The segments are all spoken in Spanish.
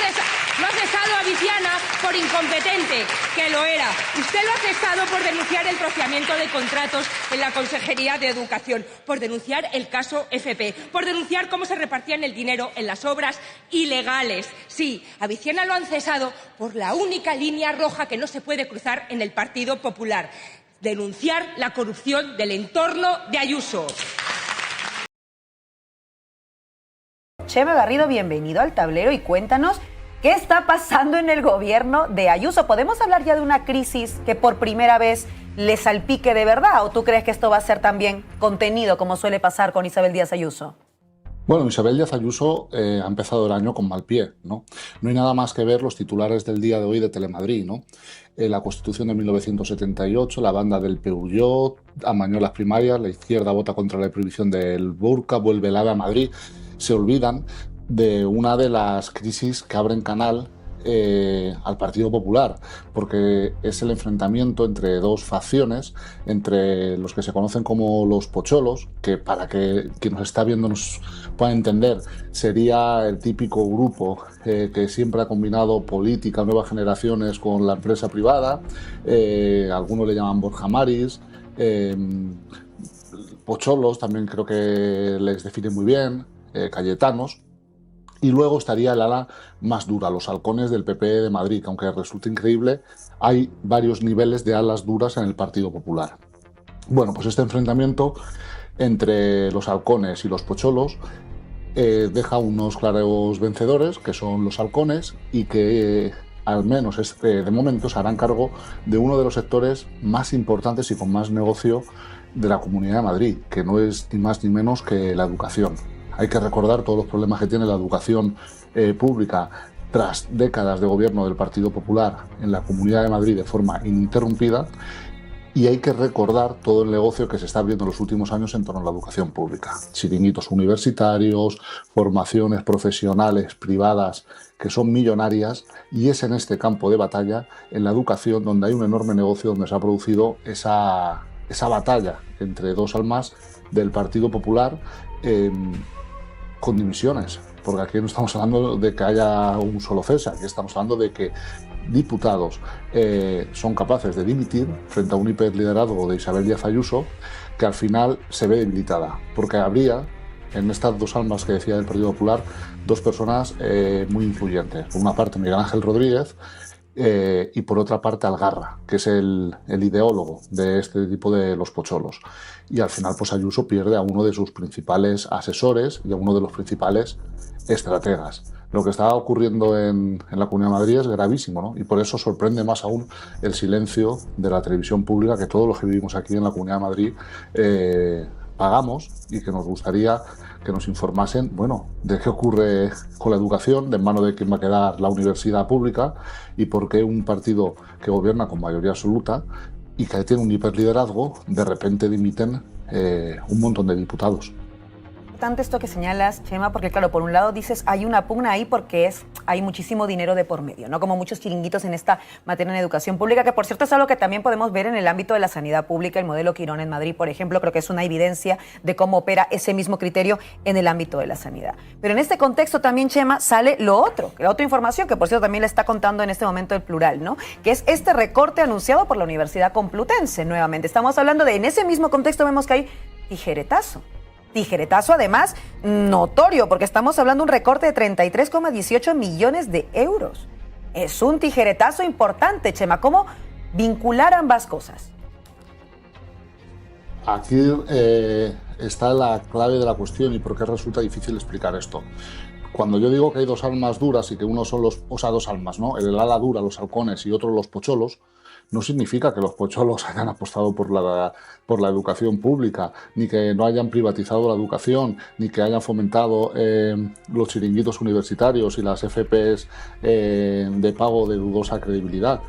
ha cesado a Viciana por incompetente, que lo era. Usted lo ha cesado por denunciar el troceamiento de contratos en la Consejería de Educación, por denunciar el caso FP, por denunciar cómo se repartían el dinero en las obras ilegales. Sí, a Viciana lo han cesado por la única línea roja que no se puede cruzar en el Partido Popular: denunciar la corrupción del entorno de Ayuso. Chema Garrido, bienvenido al tablero y cuéntanos qué está pasando en el gobierno de Ayuso. ¿Podemos hablar ya de una crisis que por primera vez le salpique de verdad o tú crees que esto va a ser también contenido como suele pasar con Isabel Díaz Ayuso? Bueno, Isabel Díaz Ayuso ha empezado el año con mal pie, ¿no? No hay nada más que ver los titulares del día de hoy de Telemadrid, ¿no? La Constitución de 1978, la banda del Peugeot amañó las primarias, la izquierda vota contra la prohibición del burka, vuelve el AVE a Madrid. Se olvidan de una de las crisis que abren canal al Partido Popular, porque es el enfrentamiento entre dos facciones, entre los que se conocen como los pocholos, que para que quien nos está viendo nos pueda entender, sería el típico grupo que siempre ha combinado política, nuevas generaciones con la empresa privada, algunos le llaman Borja Maris, pocholos también creo que les define muy bien, cayetanos. Y luego estaría el ala más dura, los halcones del PP de Madrid, que aunque resulte increíble, hay varios niveles de alas duras en el Partido Popular. Bueno, pues este enfrentamiento entre los halcones y los pocholos deja unos claros vencedores, que son los halcones, y que al menos de momento se harán cargo de uno de los sectores más importantes y con más negocio de la Comunidad de Madrid, que no es ni más ni menos que la educación. Hay que recordar todos los problemas que tiene la educación pública tras décadas de gobierno del Partido Popular en la Comunidad de Madrid de forma ininterrumpida, y hay que recordar todo el negocio que se está viendo en los últimos años en torno a la educación pública. Chiringuitos universitarios, formaciones profesionales privadas que son millonarias, y es en este campo de batalla, en la educación, donde hay un enorme negocio, donde se ha producido esa batalla entre dos almas del Partido Popular, con divisiones, porque aquí no estamos hablando de que haya un solo cese, aquí estamos hablando de que diputados son capaces de dimitir frente a un hiperliderazgo de Isabel Díaz Ayuso, que al final se ve debilitada, porque habría en estas dos almas que decía del Partido Popular dos personas muy influyentes. Por una parte Miguel Ángel Rodríguez, y por otra parte Algarra, que es el ideólogo de este tipo de los pocholos. Y al final pues Ayuso pierde a uno de sus principales asesores y a uno de los principales estrategas. Lo que está ocurriendo en la Comunidad de Madrid es gravísimo, ¿no? Y por eso sorprende más aún el silencio de la televisión pública, que todos los que vivimos aquí en la Comunidad de Madrid pagamos, y que nos gustaría que nos informasen, bueno, de qué ocurre con la educación, de en mano de quién va a quedar la universidad pública, y por qué un partido que gobierna con mayoría absoluta y que tiene un hiperliderazgo, de repente dimiten un montón de diputados. Importante esto que señalas, Chema, porque claro, por un lado dices hay una pugna ahí porque hay muchísimo dinero de por medio, ¿no? Como muchos chiringuitos en esta materia en educación pública, que por cierto es algo que también podemos ver en el ámbito de la sanidad pública, el modelo Quirón en Madrid, por ejemplo, creo que es una evidencia de cómo opera ese mismo criterio en el ámbito de la sanidad. Pero en este contexto también, Chema, sale la otra información, que por cierto también le está contando en este momento el Plural, ¿no? Que es este recorte anunciado por la Universidad Complutense, nuevamente. Estamos hablando de, en ese mismo contexto vemos que hay tijeretazo. Tijeretazo además notorio, porque estamos hablando de un recorte de 33,18 millones de euros. Es un tijeretazo importante, Chema. ¿Cómo vincular ambas cosas? Aquí está la clave de la cuestión y por qué resulta difícil explicar esto. Cuando yo digo que hay dos almas duras y que uno son dos almas, ¿no? El ala dura, los halcones, y otro los pocholos, no significa que los pocholos hayan apostado por la educación pública, ni que no hayan privatizado la educación, ni que hayan fomentado los chiringuitos universitarios y las FPs de pago de dudosa credibilidad.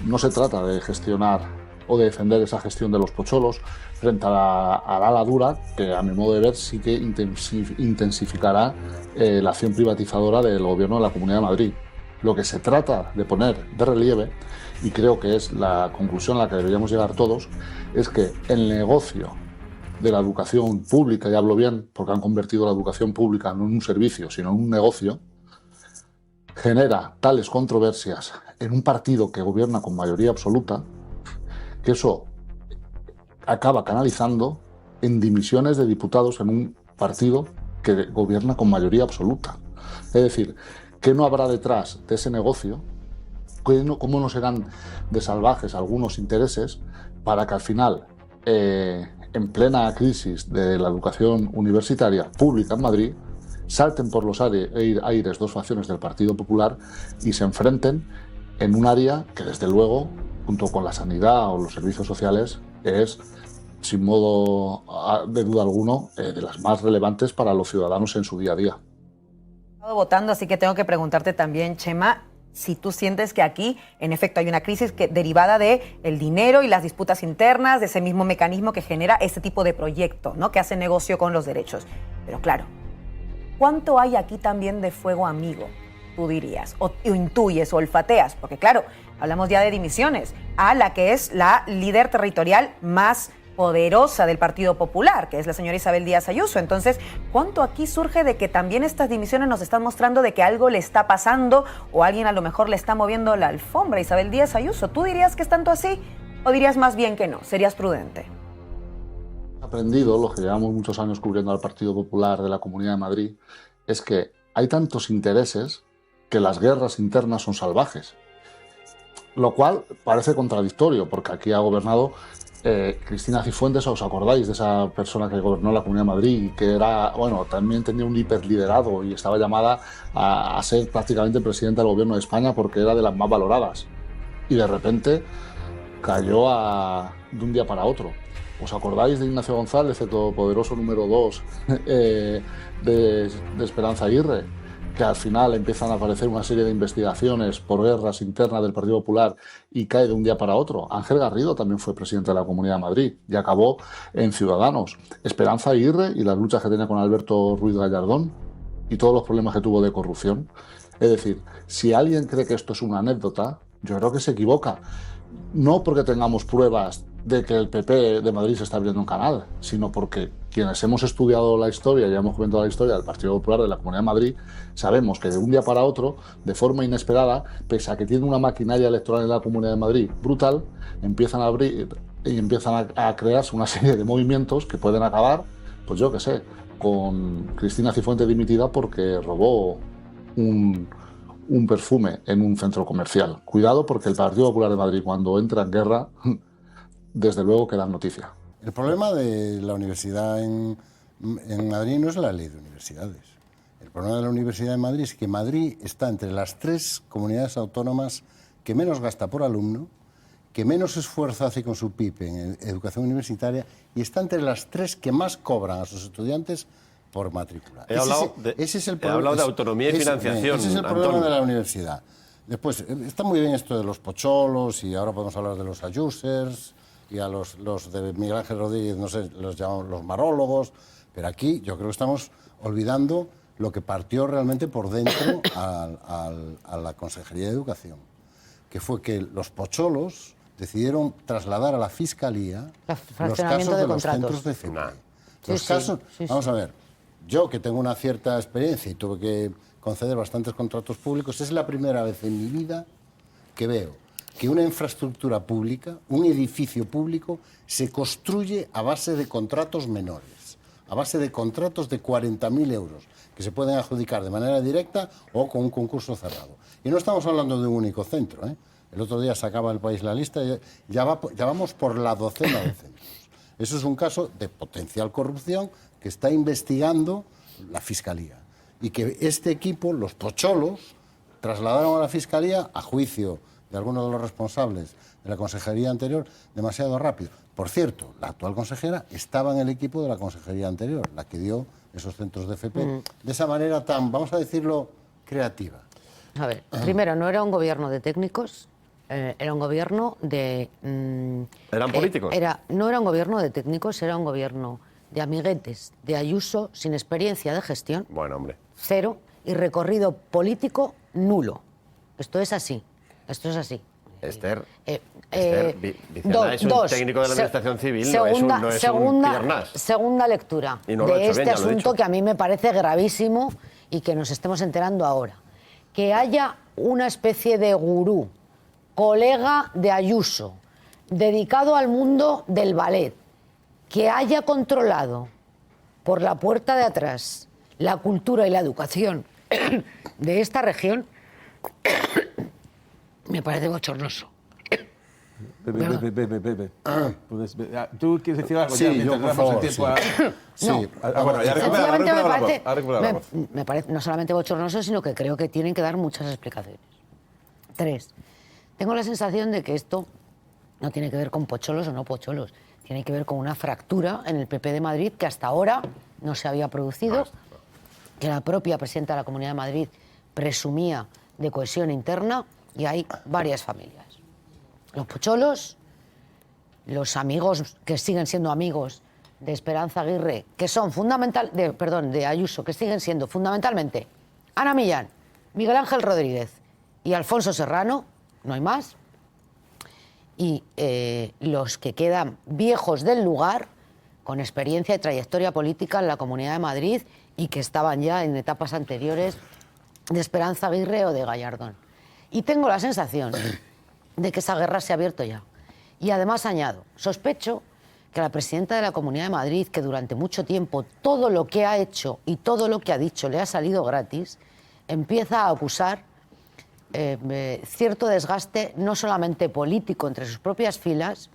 No se trata de gestionar o de defender esa gestión de los pocholos frente a la ala dura, que a mi modo de ver sí que intensificará la acción privatizadora del gobierno de la Comunidad de Madrid. Lo que se trata de poner de relieve, y creo que es la conclusión a la que deberíamos llegar todos, es que el negocio de la educación pública, y hablo bien porque han convertido la educación pública no en un servicio, sino en un negocio, genera tales controversias en un partido que gobierna con mayoría absoluta, que eso acaba canalizando en dimisiones de diputados en un partido que gobierna con mayoría absoluta. Es decir, ¿qué no habrá detrás de ese negocio? ¿Cómo no serán de salvajes algunos intereses para que al final, en plena crisis de la educación universitaria pública en Madrid, salten por los aires dos facciones del Partido Popular y se enfrenten en un área que, desde luego, junto con la sanidad o los servicios sociales, es, sin modo de duda alguno, de las más relevantes para los ciudadanos en su día a día. He estado votando, así que tengo que preguntarte también, Chema, si tú sientes que aquí, en efecto, hay una crisis derivada del dinero y las disputas internas, de ese mismo mecanismo que genera este tipo de proyecto, ¿no? Que hace negocio con los derechos. Pero claro, ¿cuánto hay aquí también de fuego amigo, tú dirías? O intuyes o olfateas, porque claro, hablamos ya de dimisiones a la que es la líder territorial más poderosa del Partido Popular, que es la señora Isabel Díaz Ayuso. Entonces, ¿cuánto aquí surge de que también estas dimisiones nos están mostrando de que algo le está pasando o alguien a lo mejor le está moviendo la alfombra a Isabel Díaz Ayuso? ¿Tú dirías que es tanto así o dirías más bien que no? ¿Serías prudente? Aprendido, lo que llevamos muchos años cubriendo al Partido Popular de la Comunidad de Madrid, es que hay tantos intereses que las guerras internas son salvajes. Lo cual parece contradictorio, porque aquí ha gobernado Cristina Cifuentes. ¿Os acordáis de esa persona que gobernó la Comunidad de Madrid y que era, bueno, también tenía un hiperliderado y estaba llamada a ser prácticamente presidenta del gobierno de España porque era de las más valoradas? Y de repente cayó de un día para otro. ¿Os acordáis de Ignacio González, el todopoderoso número 2 de Esperanza Aguirre? Que al final empiezan a aparecer una serie de investigaciones por guerras internas del Partido Popular y cae de un día para otro. Ángel Garrido también fue presidente de la Comunidad de Madrid y acabó en Ciudadanos. Esperanza Aguirre y las luchas que tenía con Alberto Ruiz Gallardón y todos los problemas que tuvo de corrupción. Es decir, si alguien cree que esto es una anécdota, yo creo que se equivoca. No porque tengamos pruebas de que el PP de Madrid se está abriendo un canal, sino porque quienes hemos estudiado la historia y hemos comentado la historia del Partido Popular de la Comunidad de Madrid, sabemos que de un día para otro, de forma inesperada, pese a que tiene una maquinaria electoral en la Comunidad de Madrid brutal, empiezan a abrir y empiezan a crearse una serie de movimientos que pueden acabar, pues yo qué sé, con Cristina Cifuentes dimitida porque robó un perfume en un centro comercial. Cuidado, porque el Partido Popular de Madrid, cuando entra en guerra, desde luego que da noticia. El problema de la universidad en Madrid no es la ley de universidades. El problema de la Universidad de Madrid es que Madrid está entre las 3 comunidades autónomas que menos gasta por alumno, que menos esfuerzo hace con su PIB en educación universitaria y está entre las 3 que más cobran a sus estudiantes por matrícula. He hablado de autonomía y financiación. Ese es el problema de la universidad. Después, está muy bien esto de los pocholos y ahora podemos hablar de los ayusers y a los de Miguel Ángel Rodríguez, no sé, los llamamos los marólogos, pero aquí yo creo que estamos olvidando lo que partió realmente por dentro a la Consejería de Educación, que fue que los pocholos decidieron trasladar a la Fiscalía los casos de los centros de FP. Los casos, vamos a ver, yo que tengo una cierta experiencia y tuve que conceder bastantes contratos públicos, es la primera vez en mi vida que veo que una infraestructura pública, un edificio público, se construye a base de contratos menores, a base de contratos de 40.000 euros, que se pueden adjudicar de manera directa o con un concurso cerrado. Y no estamos hablando de un único centro, ¿eh? El otro día sacaba El País la lista y ya vamos por la docena de centros. Eso es un caso de potencial corrupción que está investigando la Fiscalía. Y que este equipo, los pocholos, trasladaron a la Fiscalía a juicio de algunos de los responsables de la consejería anterior demasiado rápido. Por cierto, la actual consejera estaba en el equipo de la consejería anterior, la que dio esos centros de FP, de esa manera tan, vamos a decirlo, creativa. A ver, primero, no era un gobierno de técnicos, era un gobierno de... ¿Eran políticos? No era un gobierno de técnicos, era un gobierno de amiguetes, de Ayuso, sin experiencia de gestión. Bueno, hombre. 0, y recorrido político nulo. Esto es así. Esto es así. Esther, Vicena es un técnico de la Administración Civil, no es un piernas. Segunda lectura Y no de lo he hecho este bien, ya lo he asunto dicho. que a mí me parece gravísimo y que nos estemos enterando ahora. que haya una especie de gurú, colega de Ayuso, dedicado al mundo del ballet, que haya controlado por la puerta de atrás la cultura y la educación de esta región, me parece bochornoso. ¿Tú quieres decir algo? Sí, yo, por favor. Sí. Bueno, ya me parece no solamente bochornoso, sino que creo que tienen que dar muchas explicaciones. 3. Tengo la sensación de que esto no tiene que ver con pocholos o no pocholos. Tiene que ver con una fractura en el PP de Madrid que hasta ahora no se había producido, que la propia presidenta de la Comunidad de Madrid presumía de cohesión interna, y hay varias familias. Los pocholos, los amigos que siguen siendo amigos de Esperanza Aguirre, que son de Ayuso, que siguen siendo fundamentalmente Ana Millán, Miguel Ángel Rodríguez y Alfonso Serrano, no hay más, y los que quedan viejos del lugar, con experiencia y trayectoria política en la Comunidad de Madrid y que estaban ya en etapas anteriores de Esperanza Aguirre o de Gallardón. Y tengo la sensación de que esa guerra se ha abierto ya. Y además añado, sospecho que la presidenta de la Comunidad de Madrid, que durante mucho tiempo todo lo que ha hecho y todo lo que ha dicho le ha salido gratis, empieza a acusar cierto desgaste no solamente político entre sus propias filas,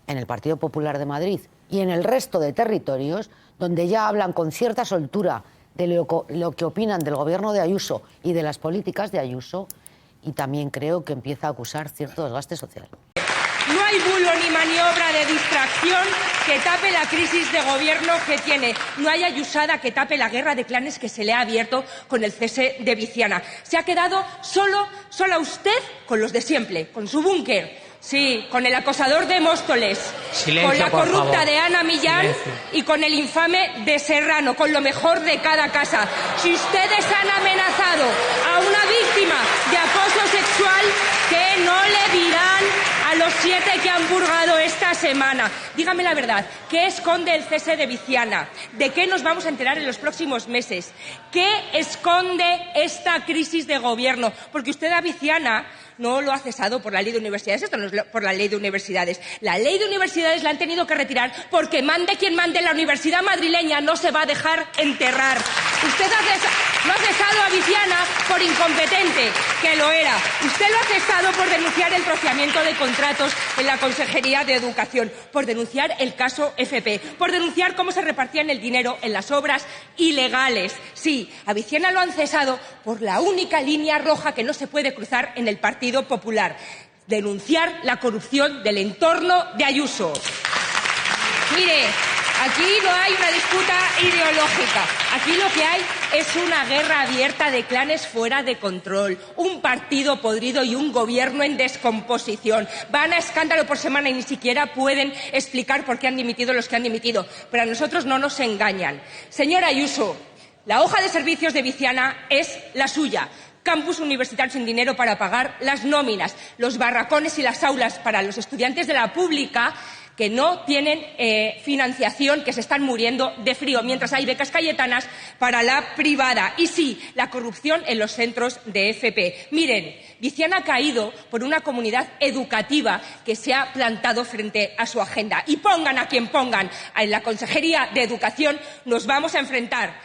en el Partido Popular de Madrid y en el resto de territorios, donde ya hablan con cierta soltura de lo que opinan del gobierno de Ayuso y de las políticas de Ayuso, y también creo que empieza a acusar cierto desgaste social. No hay bulo ni maniobra de distracción que tape la crisis de gobierno que tiene. No hay ayusada que tape la guerra de clanes que se le ha abierto con el cese de Viciana. Se ha quedado sola usted con los de siempre, con su búnker. Sí, con el acosador de Móstoles, con la corrupta de Ana Millán y con el infame de Serrano, con lo mejor de cada casa. Si ustedes han amenazado a una víctima de acoso sexual, que no le dirán a los 7 que han purgado esta semana. Dígame la verdad, ¿qué esconde el cese de Viciana? ¿De qué nos vamos a enterar en los próximos meses? ¿Qué esconde esta crisis de gobierno? Porque usted a Viciana no lo ha cesado por la ley de universidades. Esto no es por la ley de universidades. La ley de universidades la han tenido que retirar porque mande quien mande, la universidad madrileña no se va a dejar enterrar. Usted no ha cesado a Viciana por incompetente, que lo era. Usted lo ha cesado por denunciar el troceamiento de contratos en la Consejería de Educación, por denunciar el caso FP, por denunciar cómo se repartían el dinero en las obras ilegales. Sí, a Viciana lo han cesado por la única línea roja que no se puede cruzar en el Partido Popular: denunciar la corrupción del entorno de Ayuso. Mire, aquí no hay una disputa ideológica. Aquí lo que hay es una guerra abierta de clanes fuera de control, un partido podrido y un gobierno en descomposición. Van a escándalo por semana y ni siquiera pueden explicar por qué han dimitido los que han dimitido. Pero a nosotros no nos engañan. Señora Ayuso, la hoja de servicios de Viciana es la suya. Campus universitario sin dinero para pagar las nóminas, los barracones y las aulas para los estudiantes de la pública que no tienen financiación, que se están muriendo de frío, mientras hay becas cayetanas para la privada. Y sí, la corrupción en los centros de FP. Miren, Viciana ha caído por una comunidad educativa que se ha plantado frente a su agenda. Y pongan a quien pongan en la Consejería de Educación, nos vamos a enfrentar